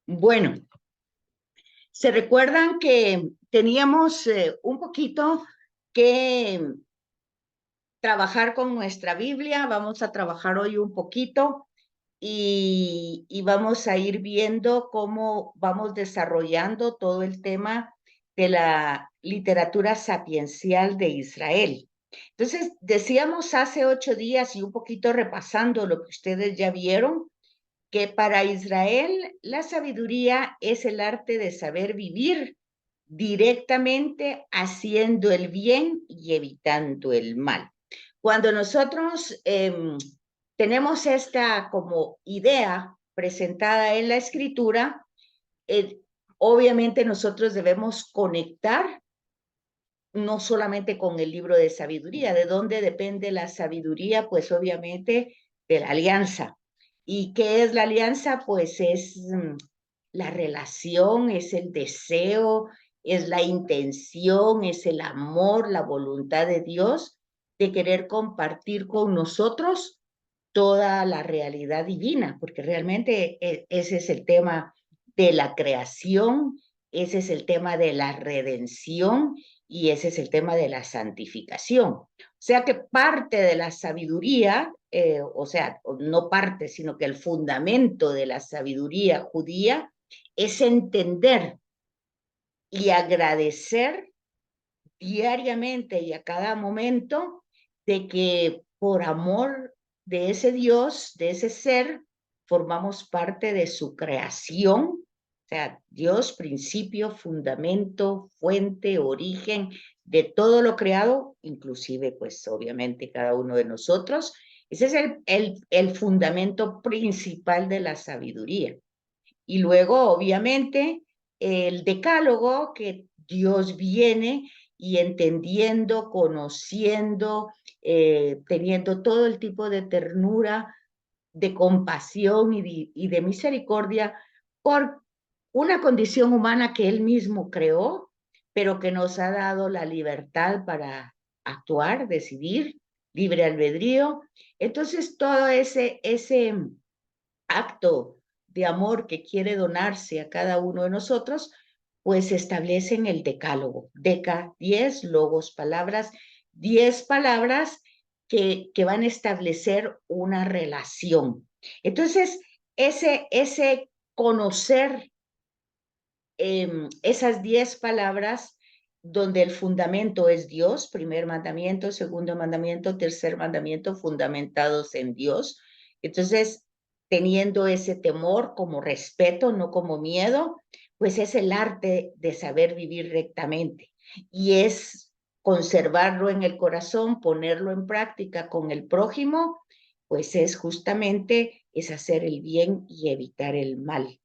Bueno, se recuerdan que teníamos un poquito que trabajar con nuestra Biblia. Vamos a trabajar hoy un poquito y vamos a ir viendo cómo vamos desarrollando todo el tema de la literatura sapiencial de Israel. Entonces, decíamos hace 8 días y un poquito repasando lo que ustedes ya vieron, que para Israel la sabiduría es el arte de saber vivir directamente haciendo el bien y evitando el mal. Cuando nosotros tenemos esta como idea presentada en la escritura, eh, obviamente nosotros debemos conectar no solamente con el libro de sabiduría. ¿De dónde depende la sabiduría? Pues obviamente de la alianza. ¿Y qué es la alianza? Pues es la relación, es el deseo, es la intención, es el amor, la voluntad de Dios de querer compartir con nosotros toda la realidad divina, porque realmente ese es el tema de la creación, ese es el tema de la redención y ese es el tema de la santificación. O sea que parte de la sabiduría, o sea, no parte, sino que el fundamento de la sabiduría judía es entender y agradecer diariamente y a cada momento de que por amor de ese Dios, de ese ser, formamos parte de su creación. O sea, Dios, principio, fundamento, fuente, origen de todo lo creado, inclusive, pues obviamente cada uno de nosotros. Ese es el fundamento principal de la sabiduría. Y luego, obviamente, el decálogo que Dios viene y entendiendo, conociendo, teniendo todo el tipo de ternura, de compasión y de misericordia por una condición humana que Él mismo creó, pero que nos ha dado la libertad para actuar, decidir, libre albedrío. Entonces, todo ese acto de amor que quiere donarse a cada uno de nosotros, pues establecen el decálogo. Deca, 10, logos, palabras, 10 palabras que van a establecer una relación. Entonces, ese conocer esas 10 palabras donde el fundamento es Dios, primer mandamiento, segundo mandamiento, tercer mandamiento, fundamentados en Dios. Entonces, teniendo ese temor como respeto, no como miedo, pues es el arte de saber vivir rectamente. Y es conservarlo en el corazón, ponerlo en práctica con el prójimo, pues es justamente es hacer el bien y evitar el mal.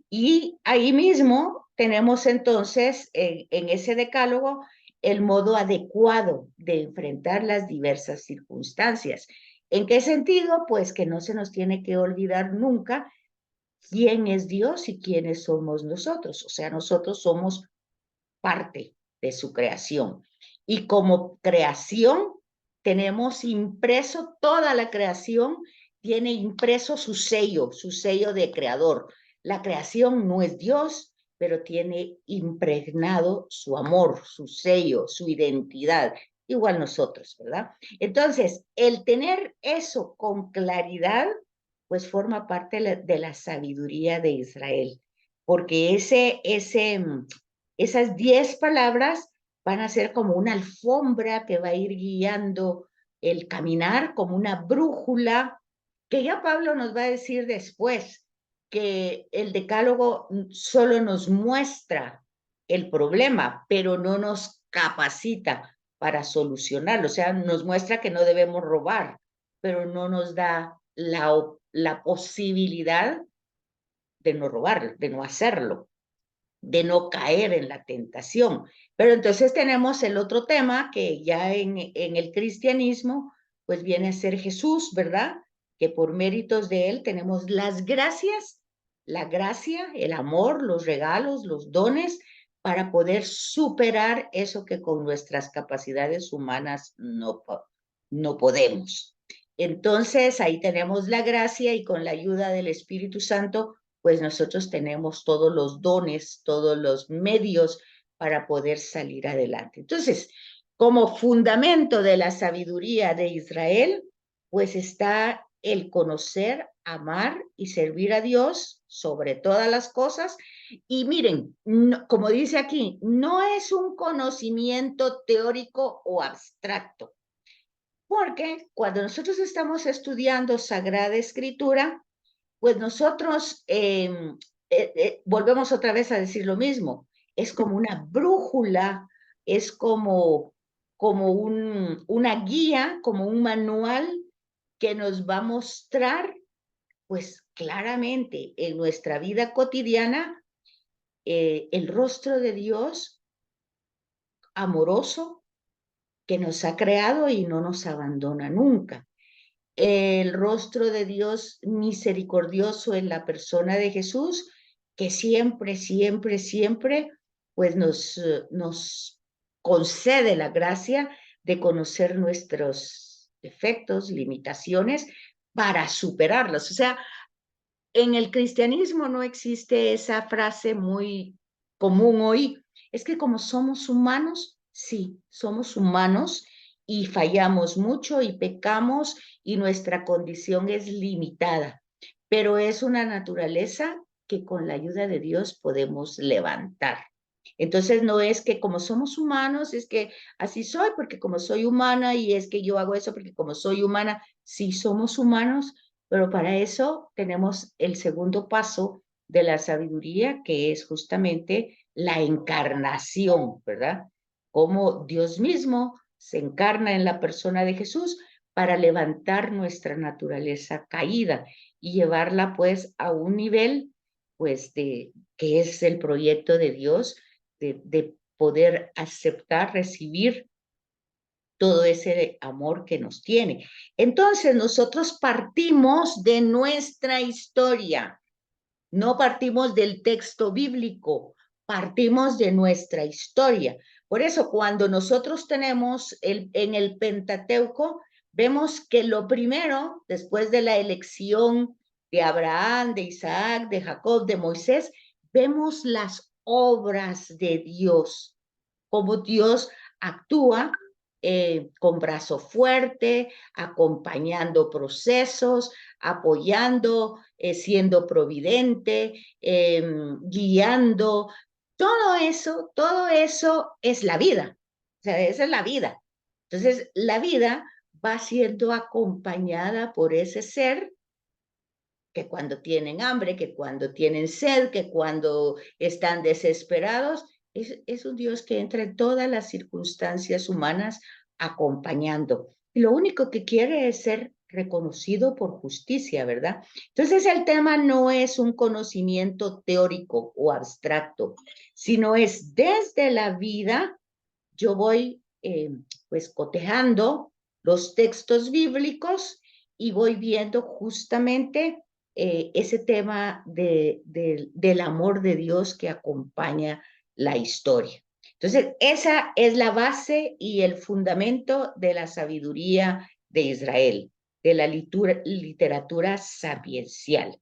Y ahí mismo tenemos entonces en ese decálogo el modo adecuado de enfrentar las diversas circunstancias. ¿En qué sentido? Pues que no se nos tiene que olvidar nunca quién es Dios y quiénes somos nosotros. O sea, nosotros somos parte de su creación. Y como creación tenemos impreso, toda la creación tiene impreso su sello de creador. La creación no es Dios, pero tiene impregnado su amor, su sello, su identidad, igual nosotros, ¿verdad? Entonces, el tener eso con claridad, pues forma parte de la sabiduría de Israel, porque esas 10 palabras van a ser como una alfombra que va a ir guiando el caminar, como una brújula, que ya Pablo nos va a decir después que el decálogo solo nos muestra el problema, pero no nos capacita para solucionarlo. O sea, nos muestra que no debemos robar, pero no nos da la posibilidad de no robar, de no hacerlo, de no caer en la tentación. Pero entonces tenemos el otro tema que ya en el cristianismo, pues viene a ser Jesús, ¿verdad? Que por méritos de él tenemos las gracias, la gracia, el amor, los regalos, los dones, para poder superar eso que con nuestras capacidades humanas no podemos. Entonces ahí tenemos la gracia y con la ayuda del Espíritu Santo pues nosotros tenemos todos los dones, todos los medios para poder salir adelante. Entonces, como fundamento de la sabiduría de Israel, pues está el conocer, amar y servir a Dios sobre todas las cosas. Y miren, no, como dice aquí, no es un conocimiento teórico o abstracto, porque cuando nosotros estamos estudiando Sagrada Escritura, pues nosotros volvemos otra vez a decir lo mismo, es como una brújula, es como una guía, como un manual que nos va a mostrar, pues claramente en nuestra vida cotidiana, el rostro de Dios amoroso que nos ha creado y no nos abandona nunca. El rostro de Dios misericordioso en la persona de Jesús, que siempre, siempre, siempre, pues nos concede la gracia de conocer nuestros defectos, limitaciones, para superarlos. O sea, en el cristianismo no existe esa frase muy común hoy. Es que como somos humanos, sí, somos humanos y fallamos mucho y pecamos y nuestra condición es limitada, pero es una naturaleza que con la ayuda de Dios podemos levantar. Entonces no es que como somos humanos, es que así soy, porque como soy humana y es que yo hago eso porque como soy humana, sí somos humanos, pero para eso tenemos el segundo paso de la sabiduría, que es justamente la encarnación, ¿verdad? Como Dios mismo se encarna en la persona de Jesús para levantar nuestra naturaleza caída y llevarla pues a un nivel pues de que es el proyecto de Dios de poder aceptar, recibir todo ese amor que nos tiene. Entonces nosotros partimos de nuestra historia, no partimos del texto bíblico, partimos de nuestra historia. Por eso cuando nosotros tenemos en el Pentateuco, vemos que lo primero, después de la elección de Abraham, de Isaac, de Jacob, de Moisés, vemos las obras de Dios, cómo Dios actúa con brazo fuerte, acompañando procesos, apoyando, siendo providente, guiando. Todo eso es la vida. O sea, esa es la vida. Entonces, la vida va siendo acompañada por ese ser que cuando tienen hambre, que cuando tienen sed, que cuando están desesperados, es un Dios que entra en todas las circunstancias humanas acompañando. Y lo único que quiere es ser reconocido por justicia, ¿verdad? Entonces el tema no es un conocimiento teórico o abstracto, sino es desde la vida, yo voy pues cotejando los textos bíblicos y voy viendo justamente ese tema del amor de Dios que acompaña la historia. Entonces, esa es la base y el fundamento de la sabiduría de Israel, de la literatura sapiencial.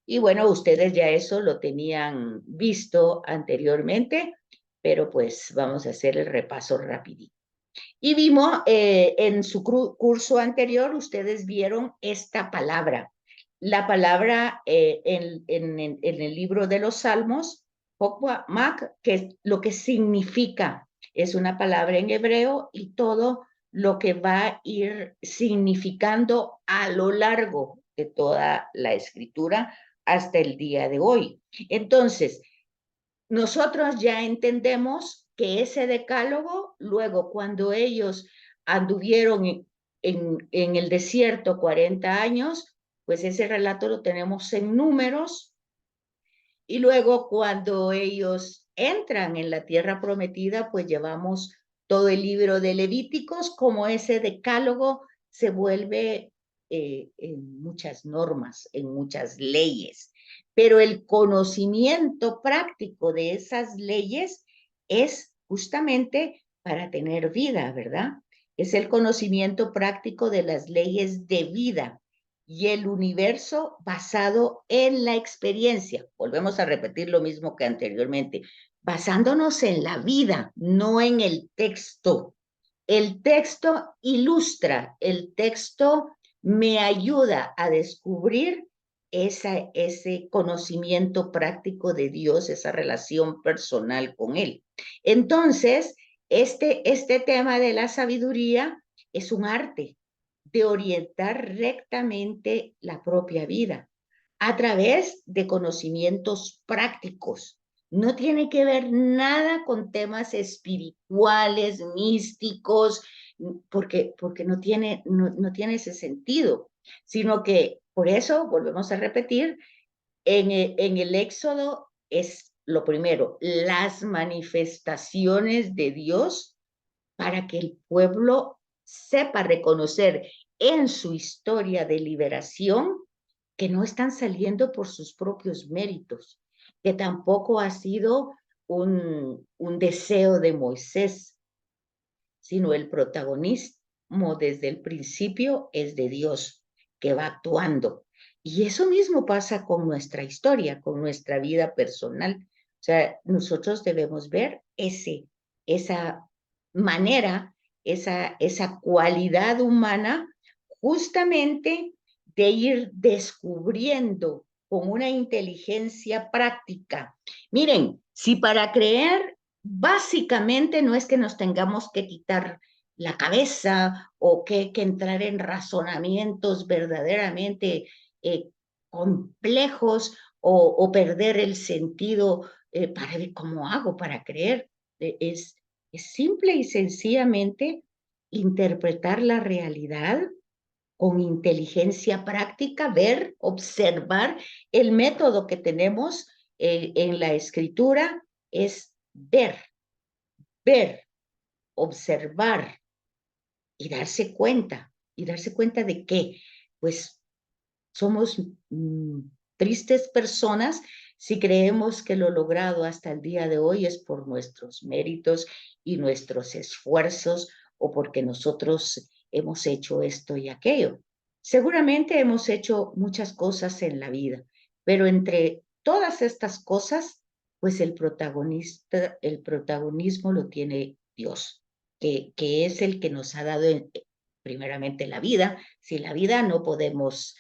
Y bueno, ustedes ya eso lo tenían visto anteriormente, pero pues vamos a hacer el repaso rapidito. Y vimos en su curso anterior, ustedes vieron esta palabra. La palabra en el libro de los Salmos, Hokmah, que es lo que significa, es una palabra en hebreo y todo lo que va a ir significando a lo largo de toda la escritura hasta el día de hoy. Entonces, nosotros ya entendemos que ese decálogo, luego cuando ellos anduvieron en el desierto 40 años, pues ese relato lo tenemos en números, y luego cuando ellos entran en la tierra prometida, pues llevamos todo el libro de Levíticos, como ese decálogo se vuelve en muchas normas, en muchas leyes. Pero el conocimiento práctico de esas leyes es justamente para tener vida, ¿verdad? Es el conocimiento práctico de las leyes de vida. y el universo basado en la experiencia. Volvemos a repetir lo mismo que anteriormente, basándonos en la vida, no en el texto. El texto ilustra, el texto me ayuda a descubrir ese conocimiento práctico de Dios, esa relación personal con Él. Entonces, este tema de la sabiduría es un arte de orientar rectamente la propia vida a través de conocimientos prácticos. No tiene que ver nada con temas espirituales, místicos, porque no tiene ese sentido, sino que por eso, volvemos a repetir, en el Éxodo es lo primero, las manifestaciones de Dios para que el pueblo sepa reconocer en su historia de liberación que no están saliendo por sus propios méritos, que tampoco ha sido un deseo de Moisés, sino el protagonismo desde el principio es de Dios, que va actuando. Y eso mismo pasa con nuestra historia, con nuestra vida personal. O sea, nosotros debemos ver esa manera, esa cualidad humana, justamente de ir descubriendo con una inteligencia práctica. Miren, si para creer básicamente no es que nos tengamos que quitar la cabeza o que entrar en razonamientos verdaderamente complejos o perder el sentido para ver cómo hago para creer. Es simple y sencillamente interpretar la realidad con inteligencia práctica, ver, observar. El método que tenemos en la escritura es ver, observar y darse cuenta. ¿Y darse cuenta de qué? Pues somos tristes personas si creemos que lo logrado hasta el día de hoy es por nuestros méritos y nuestros esfuerzos o porque nosotros hemos hecho esto y aquello. Seguramente hemos hecho muchas cosas en la vida, pero entre todas estas cosas, pues el protagonismo lo tiene Dios, que es el que nos ha dado primeramente la vida. Sin la vida no podemos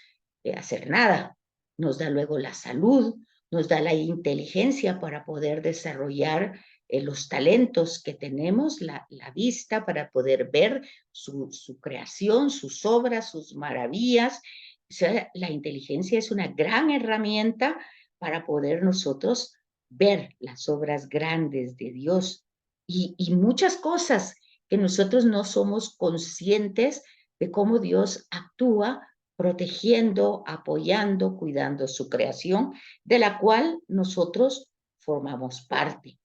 hacer nada. Nos da luego la salud, nos da la inteligencia para poder desarrollar los talentos que tenemos, la vista para poder ver su creación, sus obras, sus maravillas. O sea, la inteligencia es una gran herramienta para poder nosotros ver las obras grandes de Dios y muchas cosas que nosotros no somos conscientes de cómo Dios actúa protegiendo, apoyando, cuidando su creación, de la cual nosotros formamos parte.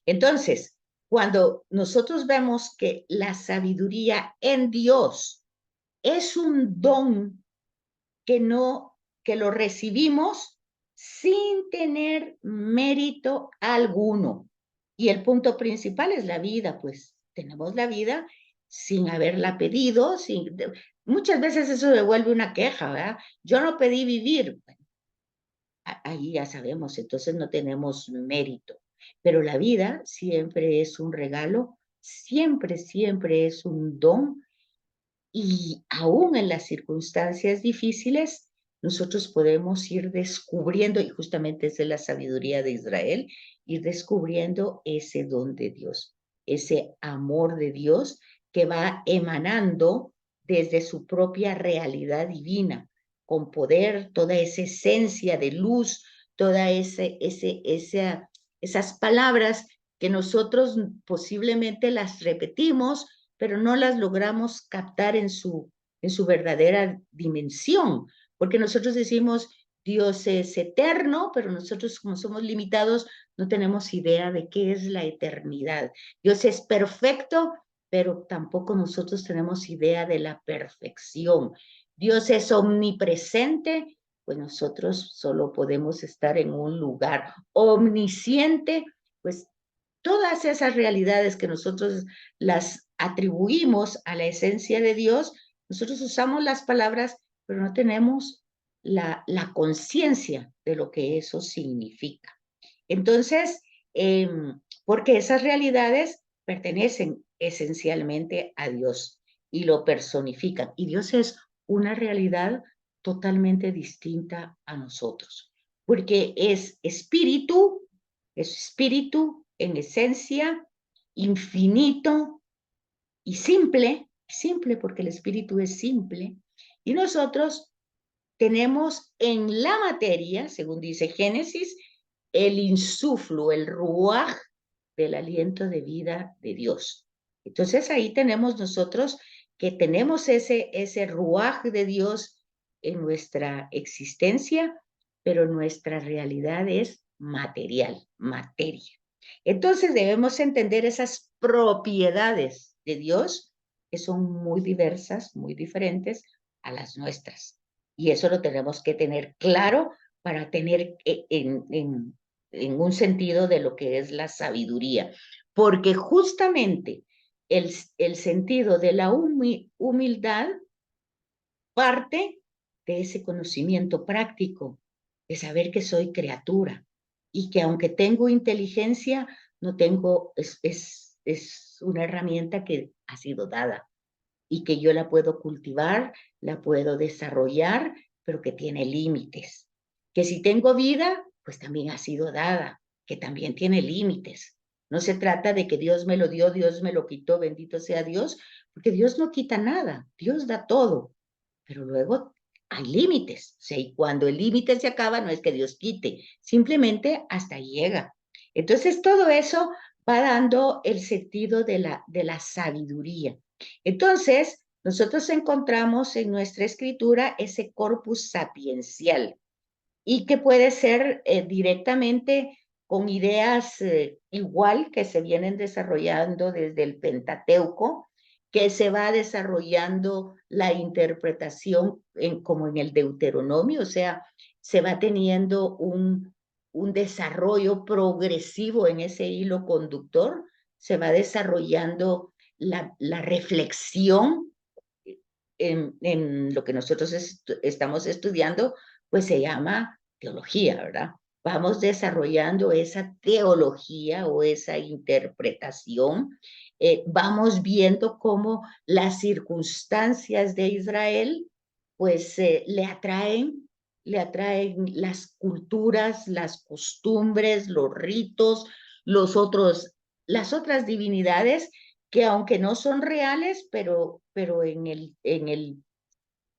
Entonces, cuando nosotros vemos que la sabiduría en Dios es un don que que lo recibimos sin tener mérito alguno. Y el punto principal es la vida, pues tenemos la vida sin haberla pedido, muchas veces eso devuelve una queja, ¿verdad? Yo no pedí vivir. Bueno, ahí ya sabemos, entonces no tenemos mérito. Pero la vida siempre es un regalo, siempre es un don y aún en las circunstancias difíciles, nosotros podemos ir descubriendo, y justamente es de la sabiduría de Israel, ir descubriendo ese don de Dios, ese amor de Dios que va emanando desde su propia realidad divina, con poder, toda esa esencia de luz, todas esas palabras que nosotros posiblemente las repetimos, pero no las logramos captar en su verdadera dimensión, porque nosotros decimos, Dios es eterno, pero nosotros como somos limitados no tenemos idea de qué es la eternidad. Dios es perfecto, pero tampoco nosotros tenemos idea de la perfección. Dios es omnipresente, pues nosotros solo podemos estar en un lugar omnisciente, pues todas esas realidades que nosotros las atribuimos a la esencia de Dios, nosotros usamos las palabras pero no tenemos la conciencia de lo que eso significa. Entonces, porque esas realidades pertenecen esencialmente a Dios y lo personifican. Y Dios es una realidad totalmente distinta a nosotros, porque es espíritu en esencia, infinito y simple porque el espíritu es simple, y nosotros tenemos en la materia, según dice Génesis, el insuflo, el ruaj del aliento de vida de Dios. Entonces ahí tenemos nosotros que tenemos ese ruaj de Dios en nuestra existencia, pero nuestra realidad es material, materia. Entonces debemos entender esas propiedades de Dios que son muy diversas, muy diferentes a las nuestras. Y eso lo tenemos que tener claro para tener en un sentido de lo que es la sabiduría. Porque justamente el sentido de la humildad parte de ese conocimiento práctico, de saber que soy criatura y que aunque tengo inteligencia, no tengo, es una herramienta que ha sido dada y que yo la puedo cultivar, la puedo desarrollar, pero que tiene límites. Que si tengo vida, pues también ha sido dada, que también tiene límites. No se trata de que Dios me lo dio, Dios me lo quitó, bendito sea Dios, porque Dios no quita nada, Dios da todo, pero luego hay límites. O sea, y cuando el límite se acaba, no es que Dios quite, simplemente hasta llega. Entonces, todo eso va dando el sentido de la sabiduría. Entonces, nosotros encontramos en nuestra escritura ese corpus sapiencial y que puede ser directamente con ideas igual que se vienen desarrollando desde el Pentateuco, que se va desarrollando la interpretación como en el Deuteronomio, o sea, se va teniendo un desarrollo progresivo en ese hilo conductor, se va desarrollando la reflexión en lo que nosotros estamos estudiando, pues se llama teología, ¿verdad? Vamos desarrollando esa teología o esa interpretación, vamos viendo cómo las circunstancias de Israel, pues le atraen las culturas, las costumbres, los ritos, los otros, las otras divinidades que aunque no son reales, pero en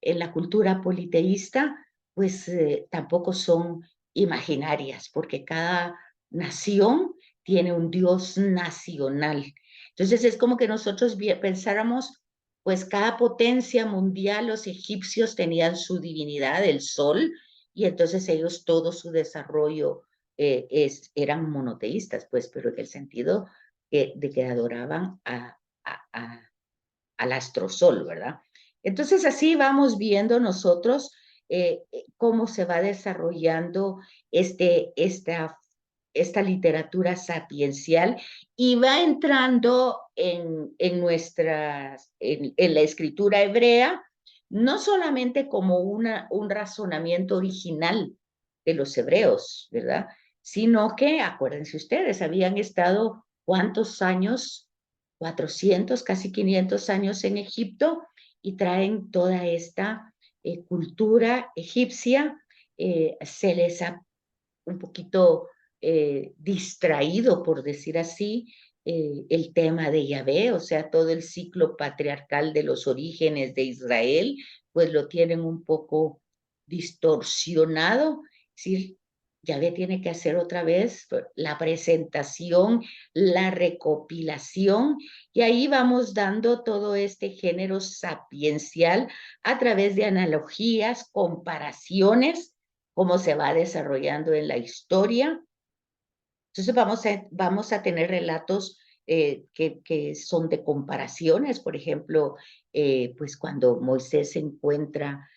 la cultura politeísta, pues tampoco son imaginarias, porque cada nación tiene un Dios nacional. Entonces es como que nosotros pensáramos, pues cada potencia mundial, los egipcios tenían su divinidad, el sol, y entonces ellos todo su desarrollo eran monoteístas, pues, pero en el sentido de que adoraban al astrosol, ¿verdad? Entonces así vamos viendo nosotros cómo se va desarrollando esta literatura sapiencial y va entrando en la escritura hebrea, no solamente como un razonamiento original de los hebreos, ¿verdad? Sino que, acuérdense ustedes, habían estado cuántos años, 400, casi 500 años en Egipto y traen toda esta cultura egipcia, se les ha un poquito distraído, por decir así, el tema de Yahvé, o sea, todo el ciclo patriarcal de los orígenes de Israel, pues lo tienen un poco distorsionado. Es decir, Yahvé tiene que hacer otra vez la presentación, la recopilación, y ahí vamos dando todo este género sapiencial a través de analogías, comparaciones, cómo se va desarrollando en la historia. Entonces vamos a tener relatos que son de comparaciones, por ejemplo, pues cuando Moisés se encuentra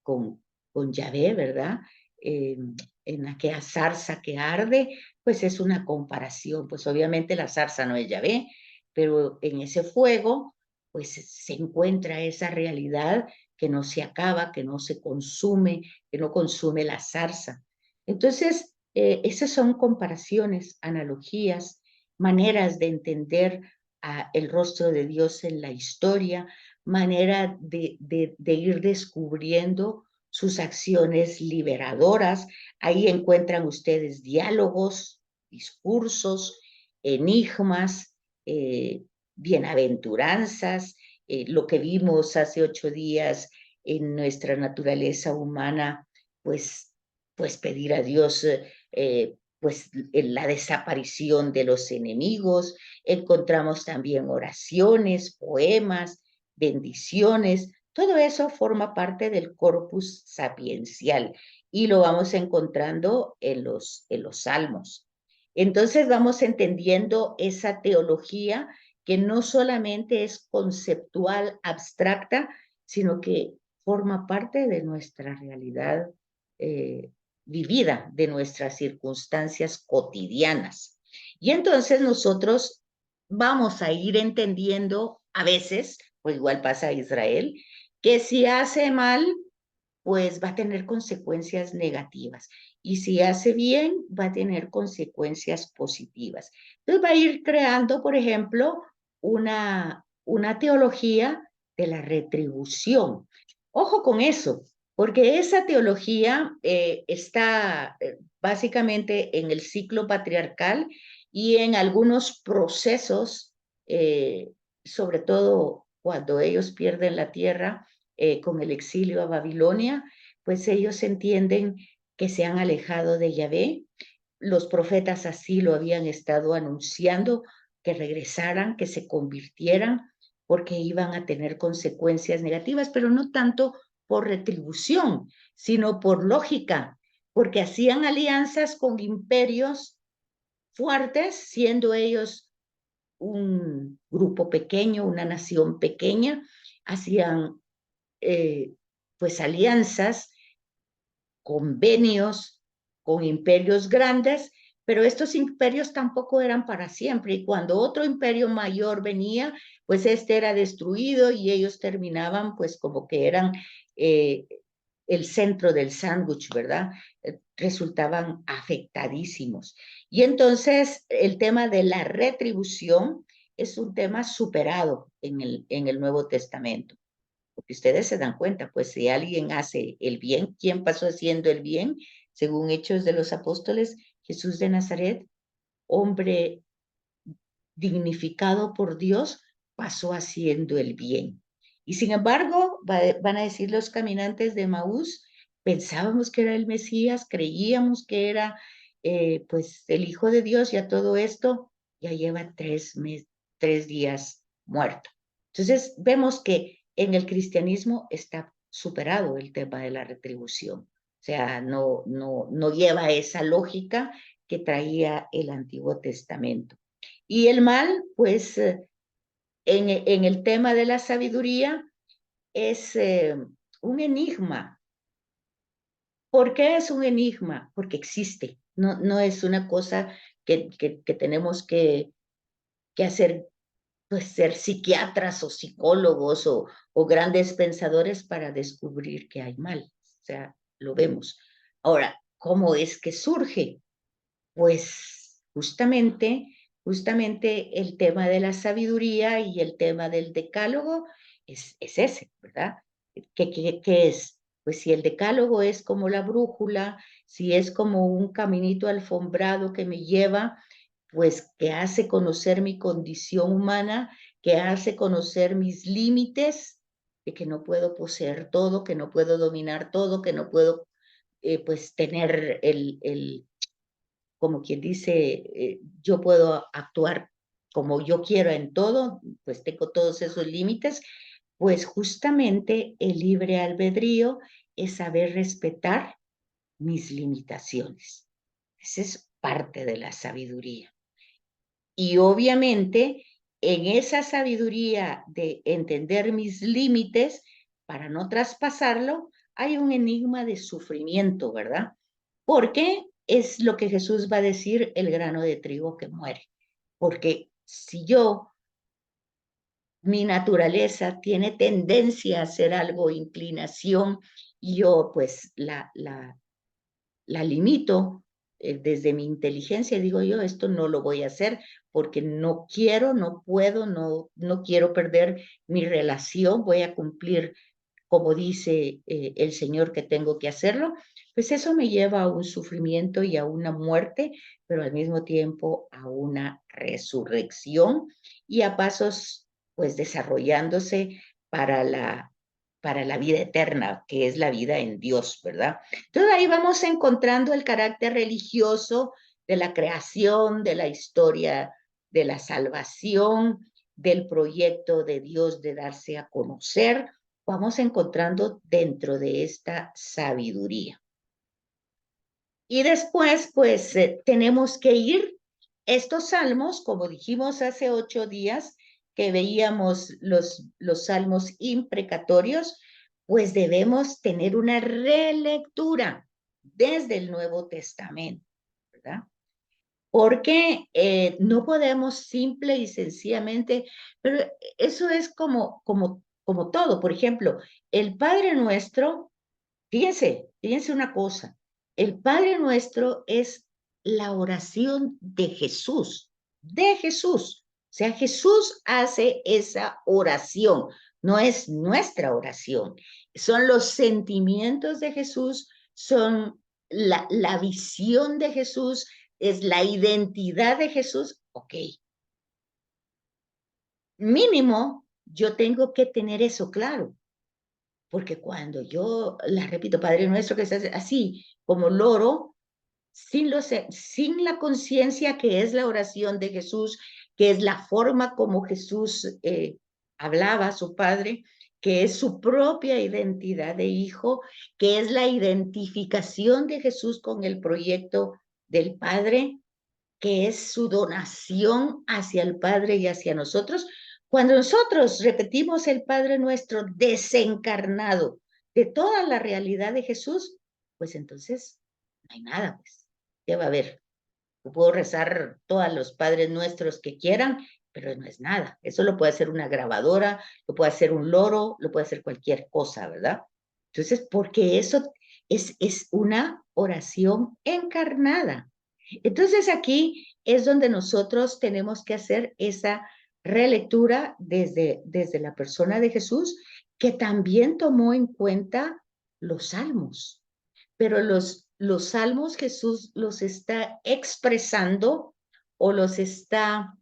con Yahvé, ¿verdad? Eh, en aquella zarza que arde, pues es una comparación, pues obviamente la zarza no es Yahvé, pero en ese fuego, pues se encuentra esa realidad que no se acaba, que no se consume, que no consume la zarza. Entonces, esas son comparaciones, analogías, maneras de entender el rostro de Dios en la historia, manera de ir descubriendo sus acciones liberadoras. Ahí encuentran ustedes diálogos, discursos, enigmas, bienaventuranzas, lo que vimos hace 8 días en nuestra naturaleza humana, pues pedir a Dios pues la desaparición de los enemigos. Encontramos también oraciones, poemas, bendiciones. Todo eso forma parte del corpus sapiencial y lo vamos encontrando en los salmos. Entonces vamos entendiendo esa teología que no solamente es conceptual, abstracta, sino que forma parte de nuestra realidad vivida, de nuestras circunstancias cotidianas. Y entonces nosotros vamos a ir entendiendo a veces, pues igual pasa a Israel, que si hace mal, pues va a tener consecuencias negativas. Y si hace bien, va a tener consecuencias positivas. Entonces va a ir creando, por ejemplo, una teología de la retribución. Ojo con eso, porque esa teología está básicamente en el ciclo patriarcal y en algunos procesos, sobre todo cuando ellos pierden la tierra con el exilio a Babilonia, pues ellos entienden que se han alejado de Yahvé. Los profetas así lo habían estado anunciando, que regresaran, que se convirtieran, porque iban a tener consecuencias negativas, pero no tanto por retribución, sino por lógica, porque hacían alianzas con imperios fuertes, siendo ellos un grupo pequeño, una nación pequeña, hacían pues alianzas, convenios con imperios grandes, pero estos imperios tampoco eran para siempre y cuando otro imperio mayor venía, pues este era destruido y ellos terminaban pues como que eran el centro del sándwich, ¿verdad? Resultaban afectadísimos. Y entonces el tema de la retribución es un tema superado en el Nuevo Testamento. Porque ustedes se dan cuenta, pues si alguien hace el bien, ¿quién pasó haciendo el bien? Según Hechos de los Apóstoles, Jesús de Nazaret, hombre dignificado por Dios, pasó haciendo el bien. Y sin embargo, van a decir los caminantes de Maús, pensábamos que era el Mesías, creíamos que era pues el Hijo de Dios y a todo esto ya lleva 3 días muerto. Entonces vemos que en el cristianismo está superado el tema de la retribución. O sea, no lleva esa lógica que traía el Antiguo Testamento. Y el mal, pues, en el tema de la sabiduría es un enigma. ¿Por qué es un enigma? Porque existe. No es una cosa que tenemos que hacer, pues, ser psiquiatras o psicólogos o grandes pensadores para descubrir que hay mal. O sea, lo vemos. Ahora, ¿cómo es que surge? Pues justamente el tema de la sabiduría y el tema del decálogo es ese, ¿verdad? ¿Qué es? Pues si el decálogo es como la brújula, si es como un caminito alfombrado que me lleva, pues que hace conocer mi condición humana, que hace conocer mis límites, de que no puedo poseer todo, que no puedo dominar todo, que no puedo pues tener como quien dice, yo puedo actuar como yo quiero en todo, pues tengo todos esos límites, pues justamente el libre albedrío es saber respetar mis limitaciones. Esa es parte de la sabiduría. Y obviamente en esa sabiduría de entender mis límites para no traspasarlo, hay un enigma de sufrimiento, ¿verdad? Porque es lo que Jesús va a decir, el grano de trigo que muere. Porque si yo mi naturaleza tiene tendencia a hacer algo, inclinación, y yo pues la limito desde mi inteligencia, digo yo, esto no lo voy a hacer porque no quiero, no puedo, no quiero perder mi relación, voy a cumplir como dice el Señor que tengo que hacerlo, pues eso me lleva a un sufrimiento y a una muerte, pero al mismo tiempo a una resurrección y a pasos pues desarrollándose para para la vida eterna, que es la vida en Dios, ¿verdad? Entonces ahí vamos encontrando el carácter religioso de la creación, de la historia de la salvación, del proyecto de Dios de darse a conocer, vamos encontrando dentro de esta sabiduría. Y después, pues, tenemos que ir estos salmos, como dijimos hace 8 días, que veíamos los salmos imprecatorios, pues debemos tener una relectura desde el Nuevo Testamento, ¿verdad? Porque no podemos simple y sencillamente, pero eso es como todo. Por ejemplo, el Padre Nuestro, fíjense una cosa, el Padre Nuestro es la oración de Jesús, de Jesús. O sea, Jesús hace esa oración, no es nuestra oración. Son los sentimientos de Jesús, son la visión de Jesús, es la identidad de Jesús. Ok, mínimo yo tengo que tener eso claro. Porque cuando yo la repito, Padre Nuestro, que es así como loro, sin la conciencia que es la oración de Jesús, que es la forma como Jesús hablaba a su Padre, que es su propia identidad de hijo, que es la identificación de Jesús con el proyecto del Padre, que es su donación hacia el Padre y hacia nosotros. Cuando nosotros repetimos el Padre Nuestro desencarnado de toda la realidad de Jesús, pues entonces no hay nada, pues. ¿Qué va a haber? Yo puedo rezar todos los Padres Nuestros que quieran, pero no es nada. Eso lo puede hacer una grabadora, lo puede hacer un loro, lo puede hacer cualquier cosa, ¿verdad? Entonces, porque eso es una oración encarnada. Entonces aquí es donde nosotros tenemos que hacer esa relectura desde la persona de Jesús, que también tomó en cuenta los salmos, pero los salmos Jesús los está expresando o los está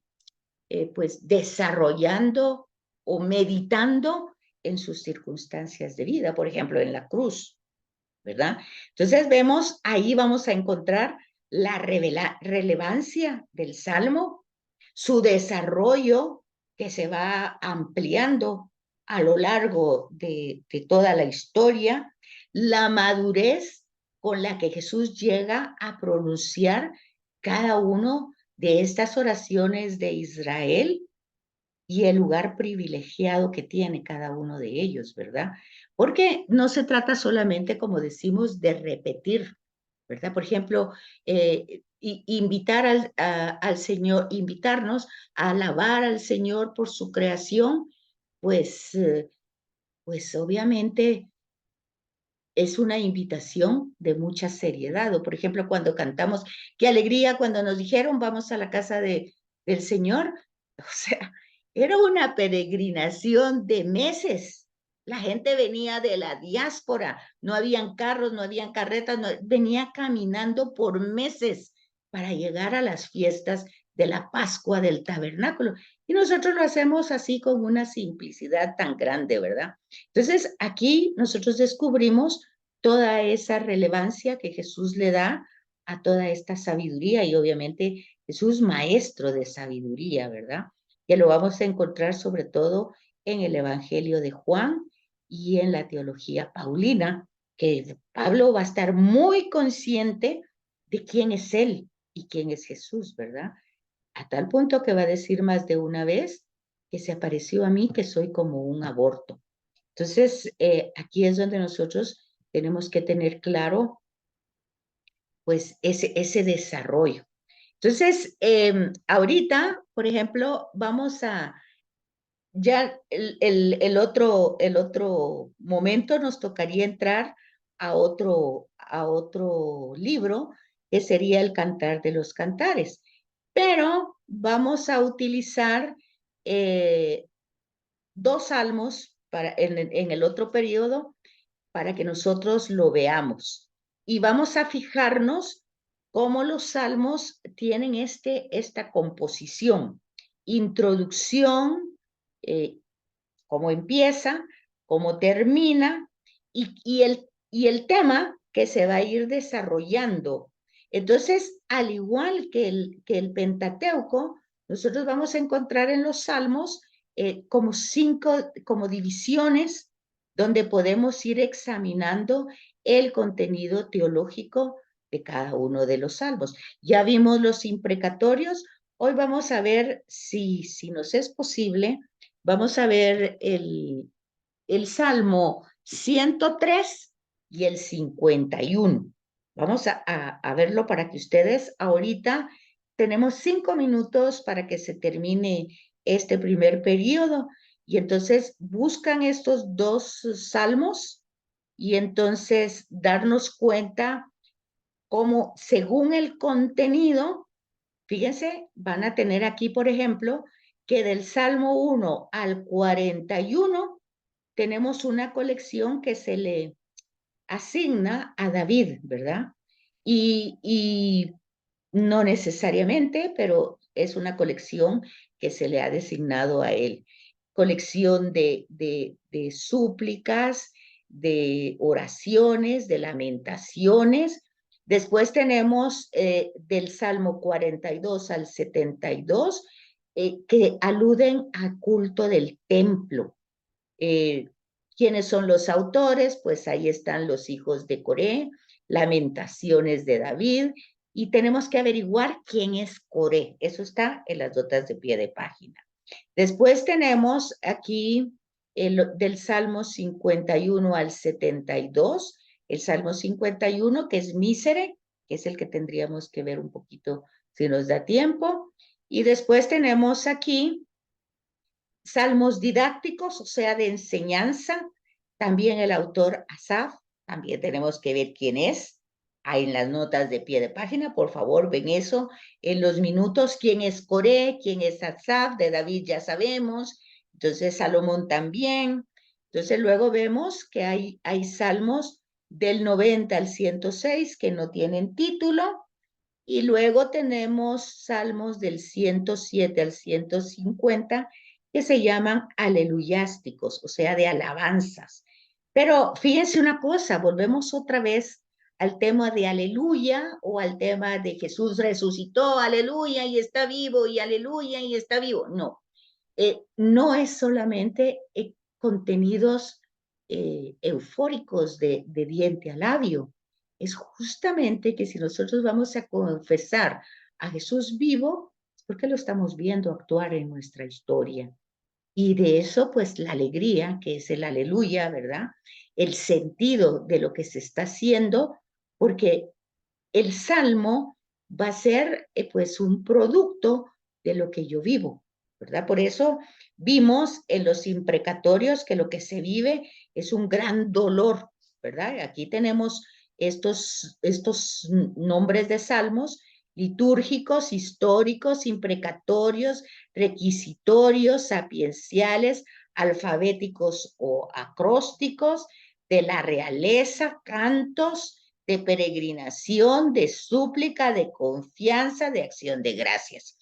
pues desarrollando o meditando en sus circunstancias de vida, por ejemplo, en la cruz, ¿verdad? Entonces vemos, ahí vamos a encontrar la relevancia del Salmo, su desarrollo que se va ampliando a lo largo de toda la historia, la madurez con la que Jesús llega a pronunciar cada uno de estas oraciones de Israel y el lugar privilegiado que tiene cada uno de ellos, ¿verdad? Porque no se trata solamente, como decimos, de repetir, ¿verdad? Por ejemplo, invitar al Señor, invitarnos a alabar al Señor por su creación, pues, pues obviamente es una invitación de mucha seriedad. O por ejemplo, cuando cantamos, qué alegría cuando nos dijeron, vamos a la casa del Señor. O sea, era una peregrinación de meses. La gente venía de la diáspora, no habían carros, no habían carretas, no, venía caminando por meses para llegar a las fiestas de la Pascua del Tabernáculo. Y nosotros lo hacemos así con una simplicidad tan grande, ¿verdad? Entonces, aquí nosotros descubrimos toda esa relevancia que Jesús le da a toda esta sabiduría y obviamente Jesús maestro de sabiduría, ¿verdad? Que lo vamos a encontrar sobre todo en el Evangelio de Juan y en la teología paulina, que Pablo va a estar muy consciente de quién es él y quién es Jesús, ¿verdad? A tal punto que va a decir más de una vez que se apareció a mí que soy como un aborto. Entonces, aquí es donde nosotros tenemos que tener claro, pues, ese desarrollo. Entonces, ahorita, por ejemplo, ya el otro momento nos tocaría entrar a otro libro, que sería el Cantar de los Cantares. Pero vamos a utilizar dos salmos en el otro periodo para que nosotros lo veamos. Y vamos a fijarnos cómo los salmos tienen esta composición, introducción, cómo empieza, cómo termina y el tema que se va a ir desarrollando. Entonces, al igual que el Pentateuco, nosotros vamos a encontrar en los salmos como divisiones donde podemos ir examinando el contenido teológico de cada uno de los salmos. Ya vimos los imprecatorios, hoy vamos a ver si nos es posible. Vamos a ver el Salmo 103 y el 51. Vamos a verlo para que ustedes ahorita tenemos 5 minutos para que se termine este primer periodo. Y entonces buscan estos dos salmos y entonces darnos cuenta cómo según el contenido, fíjense, van a tener aquí, por ejemplo, que del Salmo 1 al 41 tenemos una colección que se le asigna a David, ¿verdad? Y no necesariamente, pero es una colección que se le ha designado a él. Colección de súplicas, de oraciones, de lamentaciones. Después tenemos del Salmo 42 al 72, que aluden al culto del templo. ¿Quiénes son los autores? Pues ahí están los hijos de Coré, Lamentaciones de David, y tenemos que averiguar quién es Coré. Eso está en las notas de pie de página. Después tenemos aquí del Salmo 51 al 72, el Salmo 51, que es Mísere, que es el que tendríamos que ver un poquito si nos da tiempo. Y después tenemos aquí salmos didácticos, o sea, de enseñanza. También el autor Asaf, también tenemos que ver quién es. Ahí en las notas de pie de página, por favor, ven eso en los minutos. ¿Quién es Coré? ¿Quién es Asaf? De David ya sabemos. Entonces, Salomón también. Entonces, luego vemos que hay salmos del 90 al 106 que no tienen título. Y luego tenemos salmos del 107 al 150 que se llaman aleluyásticos, o sea, de alabanzas. Pero fíjense una cosa, volvemos otra vez al tema de aleluya o al tema de Jesús resucitó, aleluya, y está vivo, y aleluya, y está vivo. No, no es solamente contenidos eufóricos de diente a labio, es justamente que si nosotros vamos a confesar a Jesús vivo, es porque lo estamos viendo actuar en nuestra historia. Y de eso, pues la alegría, que es el aleluya, ¿verdad? El sentido de lo que se está haciendo, porque el salmo va a ser pues un producto de lo que yo vivo, ¿verdad? Por eso vimos en los imprecatorios que lo que se vive es un gran dolor, ¿verdad? Aquí tenemos estos nombres de salmos litúrgicos, históricos, imprecatorios, requisitorios, sapienciales, alfabéticos o acrósticos, de la realeza, cantos, de peregrinación, de súplica, de confianza, de acción de gracias.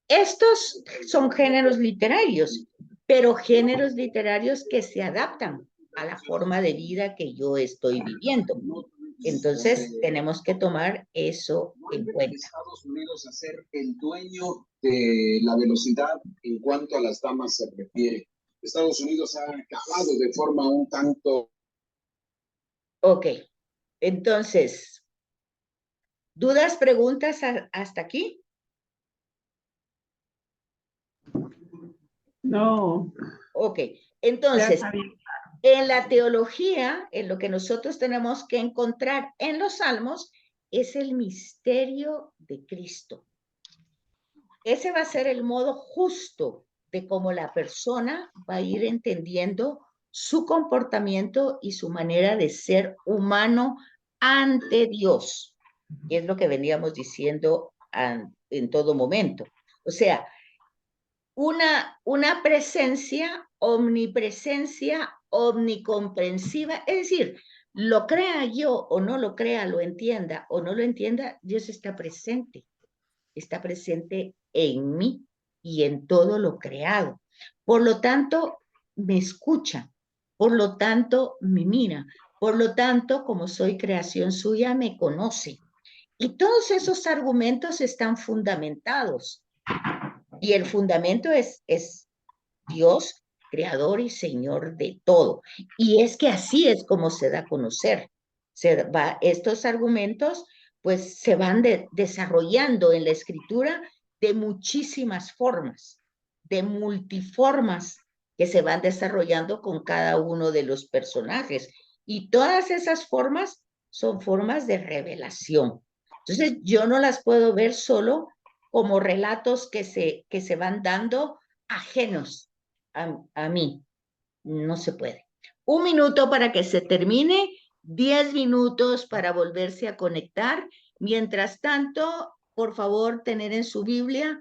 Estos son géneros literarios, pero géneros literarios que se adaptan a la forma de vida que yo estoy viviendo. Entonces, tenemos que tomar eso en cuenta. Estados Unidos a ser el dueño de la velocidad en cuanto a las damas se refiere. Estados Unidos ha acabado de forma un tanto... Ok, entonces, ¿dudas, preguntas hasta aquí? No. Ok, entonces, en la teología, en lo que nosotros tenemos que encontrar en los salmos, es el misterio de Cristo. Ese va a ser el modo justo de cómo la persona va a ir entendiendo su comportamiento y su manera de ser humano ante Dios, que es lo que veníamos diciendo en todo momento. O sea, una presencia, omnipresencia, omnicomprensiva, es decir, lo crea yo o no lo crea, lo entienda o no lo entienda, Dios está presente en mí y en todo lo creado. Por lo tanto, me escucha, por lo tanto, me mira, por lo tanto, como soy creación suya, me conoce. Y todos esos argumentos están fundamentados. Y el fundamento es Dios, creador y señor de todo. Y es que así es como se da a conocer. Estos argumentos pues se van desarrollando en la escritura de muchísimas formas, de multiformas que se van desarrollando con cada uno de los personajes. Y todas esas formas son formas de revelación. Entonces yo no las puedo ver solo como relatos que se van dando ajenos a mí. No se puede. 1 minuto para que se termine, 10 minutos para volverse a conectar. Mientras tanto, por favor, tener en su Biblia